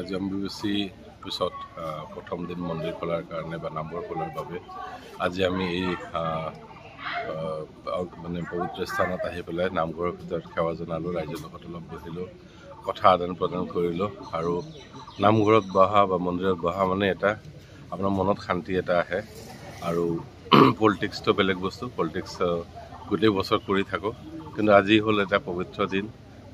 আজি অম্বুবাচী পিছত প্ৰথম দিন মন্দিৰ খোলাৰ কাৰণে বা নামঘৰ খোলাৰ বাবে আজি আমি এই মানে পবিত্ৰ স্থানত আহি পেলাই নামঘৰৰ ভিতৰত সেৱা জনালোঁ, ৰাইজৰ লগত অলপ বহিলোঁ, কথা আদান প্ৰদান কৰিলোঁ। আৰু নামঘৰত বহা বা মন্দিৰত বহা মানে এটা আপোনাৰ মনত শান্তি এটা আহে। আৰু পলিটিক্সটো বেলেগ বস্তু, পলিটিক্স গোটেই বছৰ কৰি থাকোঁ, কিন্তু আজি হ'ল এটা পবিত্ৰ দিন,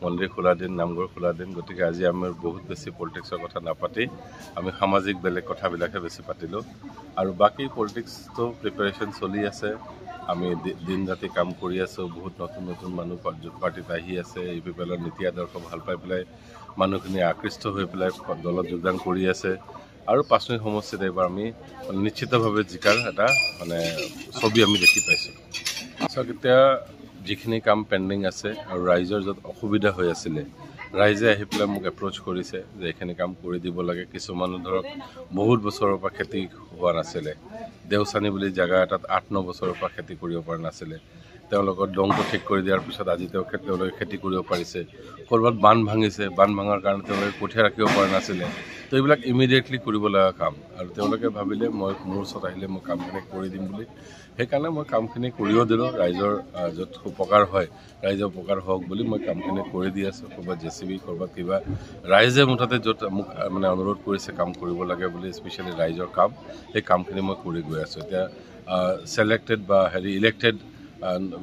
মন্দিৰ খোলা দিন, নামঘৰ খোলা দিন। গতিকে আজি আমি বহুত বেছি পলিটিক্সৰ কথা নাপাতি আমি সামাজিক বেলেগ কথাবিলাকহে বেছি পাতিলোঁ। আৰু বাকী পলিটিক্সটো প্ৰিপেৰেশ্যন চলি আছে, আমি দিন ৰাতি কাম কৰি আছোঁ। বহুত নতুন নতুন মানুহ পাৰ্টিত আহি আছে, এই পিপলৰ নীতি আদৰ্শ ভাল পাই পেলাই মানুহখিনি আকৃষ্ট হৈ পেলাই দলত যোগদান কৰি আছে। আৰু 5 নং সমষ্টিত এইবাৰ আমি নিশ্চিতভাৱে জিকাৰ এটা মানে ছবি আমি দেখি পাইছোঁ। এতিয়া যিখিনি কাম পেণ্ডিং আছে আৰু ৰাইজৰ য'ত অসুবিধা হৈ আছিলে, ৰাইজে আহি পেলাই মোক এপ্ৰ'চ কৰিছে যে এইখিনি কাম কৰি দিব লাগে। কিছুমানে ধৰক বহুত বছৰৰ পৰা খেতি হোৱা নাছিলে, দেওচানী বুলি জেগা এটাত 8-9 বছৰৰ পৰা খেতি কৰিব পৰা নাছিলে, তেওঁলোকৰ দংটো ঠিক কৰি দিয়াৰ পিছত আজি তেওঁলোকে খেতি কৰিব পাৰিছে। ক'ৰবাত বান্ধ ভাঙিছে, বান্ধ ভাঙাৰ কাৰণে তেওঁলোকে কঠীয়া ৰাখিব পৰা নাছিলে। তো এইবিলাক ইমিডিয়েটলি কৰিব লগা কাম, আৰু তেওঁলোকে ভাবিলে মোৰ ওচৰত আহিলে মই কামখিনি কৰি দিম বুলি। সেইকাৰণে মই কামখিনি কৰিও দিলোঁ। ৰাইজৰ য'ত উপকাৰ হয়, ৰাইজৰ উপকাৰ হওক বুলি মই কামখিনি কৰি দি আছোঁ। ক'ৰবাত JCB, ক'ৰবাত কিবা, ৰাইজে মুঠতে য'ত মোক মানে অনুৰোধ কৰিছে কাম কৰিব লাগে বুলি, স্পেচিয়েলি ৰাইজৰ কাম, সেই কামখিনি মই কৰি গৈ আছোঁ। এতিয়া ছিলেক্টেড বা ইলেক্টেড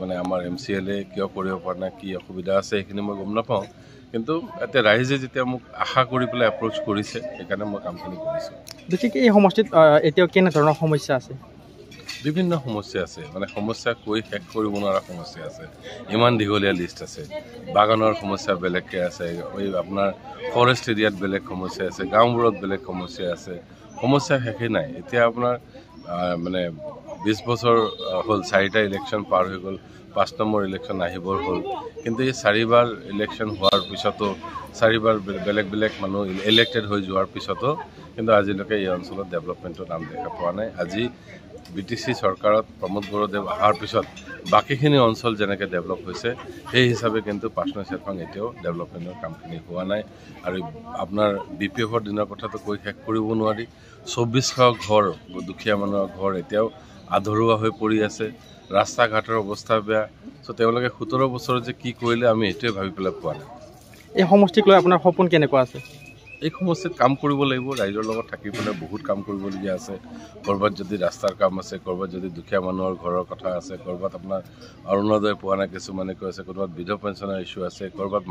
মানে আমাৰ MCLA কিয় কৰিব পৰা নাই, কি অসুবিধা আছে, সেইখিনি মই গম নাপাওঁ। কিন্তু এতিয়া ৰাইজে যেতিয়া মোক আশা কৰি পেলাই এপ্ৰ'চ কৰিছে, সেইকাৰণে মই কামখিনি কৰিছোঁ। বিশেষকৈ এই সমষ্টিত এতিয়াও কেনেধৰণৰ সমস্যা আছে? বিভিন্ন সমস্যা আছে, মানে সমস্যা কৈ শেষ কৰিব নোৱাৰা সমস্যা আছে, ইমান দীঘলীয়া লিষ্ট আছে। বাগানৰ সমস্যা বেলেগকৈ আছে, এই আপোনাৰ ফৰেষ্ট এৰিয়াত বেলেগ সমস্যা আছে, গাঁওবোৰত বেলেগ সমস্যা আছে, সমস্যা শেষেই নাই। এতিয়া আপোনাৰ মানে 20 বছৰ হ'ল, 4টা ইলেকশ্যন পাৰ হৈ গ'ল, 5 নম্বৰ ইলেকশ্যন আহিবৰ হ'ল। কিন্তু এই 4বাৰ ইলেকশ্যন হোৱাৰ পিছতো, 4বাৰ বেলেগ বেলেগ মানুহ ইলেক্টেড হৈ যোৱাৰ পিছতো কিন্তু আজিলৈকে এই অঞ্চলত ডেভেলপমেণ্টৰ নাম দেখা পোৱা নাই। আজি BTC চৰকাৰত প্ৰমোদ বড়োদেৱ অহাৰ পিছত বাকীখিনি অঞ্চল যেনেকৈ ডেভেলপ হৈছে, সেই হিচাপে কিন্তু 5 নং চেৰফাং এতিয়াও ডেভেলপমেণ্টৰ কামখিনি হোৱা নাই। আৰু আপোনাৰ BPFৰ দিনৰ কথাটো কৈ শেষ কৰিব নোৱাৰি। 2400 ঘৰ, দুখীয়া মানুহৰ ঘৰ এতিয়াও আধৰুৱা হৈ পৰি আছে, ৰাস্তা ঘাটৰ অৱস্থা বেয়া। চ' তেওঁলোকে 17 বছৰত যে কি কৰিলে আমি এইটোৱে ভাবি পেলাই পোৱা নাই। এই সমষ্টিক লৈ আপোনাৰ সপোন কেনেকুৱা আছে? এই সমষ্টিত কাম কৰিব লাগিব, ৰাইজৰ লগত থাকি পেলাই বহুত কাম কৰিবলগীয়া আছে। ক'ৰবাত যদি ৰাস্তাৰ কাম আছে, ক'ৰবাত যদি দুখীয়া মানুহৰ ঘৰৰ কথা আছে, ক'ৰবাত আপোনাৰ অৰুণোদয় পোৱা নাই কিছুমানে কৈ আছে, ক'ৰবাত বৃদ্ধ পেঞ্চনৰ ইছ্যু আছে, ক'ৰবাত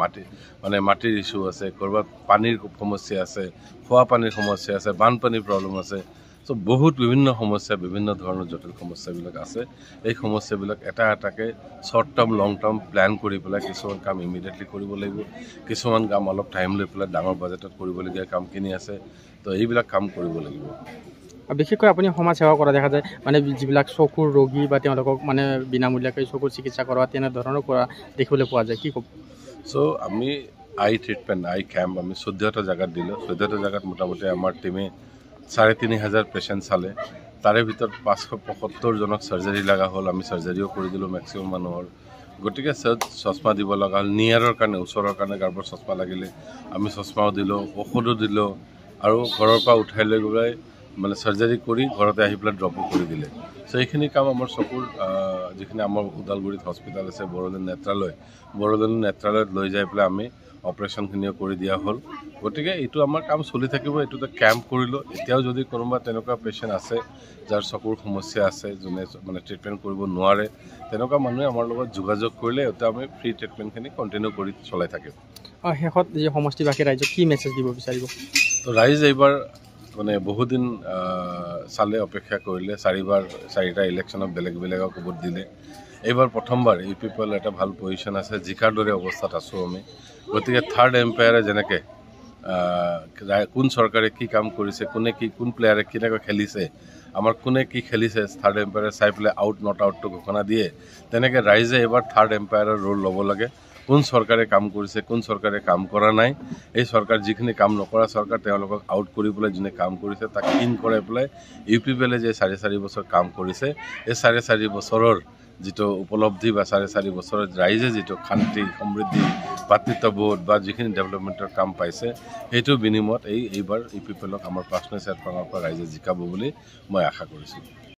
মাটিৰ ইছ্যু আছে, ক'ৰবাত পানীৰ সমস্যা আছে, খোৱা পানীৰ সমস্যা আছে, বানপানীৰ প্ৰব্লেম আছে। চ' বহুত বিভিন্ন সমস্যা, বিভিন্ন ধৰণৰ জটিল সমস্যাবিলাক আছে। এই সমস্যাবিলাক এটা এটাকৈ শ্বৰ্ট টাৰ্ম, লং টাৰ্ম প্লেন কৰি পেলাই কিছুমান কাম ইমিডিয়েটলি কৰিব লাগিব, কিছুমান কাম অলপ টাইম লৈ পেলাই ডাঙৰ বাজেটত কৰিবলগীয়া কামখিনি আছে। তো এইবিলাক কাম কৰিব লাগিব। বিশেষকৈ আপুনি সমাজ সেৱা কৰা দেখা যায়, মানে যিবিলাক চকুৰ ৰোগী বা তেওঁলোকক মানে বিনামূলীয়াকৈ চকুৰ চিকিৎসা কৰোৱা, তেনেধৰণৰ কৰা দেখিবলৈ পোৱা যায়, কি ক'ব? চ' আমি আই ট্ৰিটমেণ্ট, আই কেম্প আমি 14টা জেগাত দিলোঁ। 14টা জেগাত মোটামুটি আমাৰ টিমে 3500 পেচেণ্ট চালে। তাৰে ভিতৰত 575জনক চাৰ্জাৰী লগা হ'ল, আমি চাৰ্জাৰীও কৰি দিলোঁ মেক্সিমাম মানুহৰ। গতিকে চশমা দিব লগা হ'ল, নিয়াৰৰ কাৰণে, ওচৰৰ কাৰণে কাৰোবাৰ চশমা লাগিলে আমি চশমাও দিলোঁ, ঔষধো দিলোঁ। আৰু ঘৰৰ পৰা উঠাই লৈ গৈ মানে চাৰ্জাৰী কৰি ঘৰতে আহি পেলাই ড্ৰপো কৰি দিলে। চ' এইখিনি কাম আমাৰ চকুৰ যিখিনি আমাৰ ওদালগুৰিত হস্পিটেল আছে, বড়োলেণ্ড নেত্ৰালয়ত লৈ যাই পেলাই আমি অপাৰেশ্যনখিনিও কৰি দিয়া হ'ল। গতিকে এইটো আমাৰ কাম চলি থাকিব। এইটোতে কেম্প কৰিলোঁ। এতিয়াও যদি কোনোবা তেনেকুৱা পেচেণ্ট আছে যাৰ চকুৰ সমস্যা আছে, যোনে মানে ট্ৰিটমেণ্ট কৰিব নোৱাৰে, তেনেকুৱা মানুহে আমাৰ লগত যোগাযোগ কৰিলে এতিয়া আমি ফ্ৰী ট্ৰিটমেণ্টখিনি কণ্টিনিউ কৰি চলাই থাকিম। শেষত যি সমষ্টিবাসী ৰাইজক কি মেছেজ দিব বিচাৰিব? তো ৰাইজ এইবাৰ মানে বহুদিন চালে, অপেক্ষা কৰিলে, 4টা ইলেকশ্যনত বেলেগ বেলেগক ভোট দিলে। এইবাৰ প্ৰথমবাৰ ইউ পিপল এটা ভাল পজিশ্যন আছে, জিকাৰ দৰে অৱস্থাত আছোঁ আমি। গতিকে থাৰ্ড এম্পায়াৰে যেনেকৈ কোন চৰকাৰে কি কাম কৰিছে, কোন প্লেয়াৰে কেনেকৈ খেলিছে, আমাৰ কোনে কি খেলিছে, থাৰ্ড এম্পায়াৰে চাই পেলাই আউট নট আউটটো ঘোষণা দিয়ে। তেনেকৈ ৰাইজে এইবাৰ থাৰ্ড এম্পায়াৰৰ ৰোল ল'ব লাগে। কোন চৰকাৰে কাম কৰিছে, কোন চৰকাৰে কাম কৰা নাই, এই চৰকাৰ যিখিনি কাম নকৰা চৰকাৰ, তেওঁলোকক আউট কৰি পেলাই যোনে কাম কৰিছে তাক ইন কৰাই পেলাই ইউ পি পি এলে যে 4.5 বছৰ কাম কৰিছে, এই 4.5 বছৰৰ যিটো উপলব্ধি বা 4.5 বছৰত ৰাইজে যিটো শান্তি সমৃদ্ধি ভাতৃত্ববোধ বা যিখিনি ডেভেলপমেণ্টৰ কাম পাইছে সেইটো বিনিময়ত এইবাৰ ইপিপিএলক আমাৰ পাৰ্চনেল চেয়াৰপাঙৰ পৰা ৰাইজে জিকাব বুলি মই আশা কৰিছোঁ।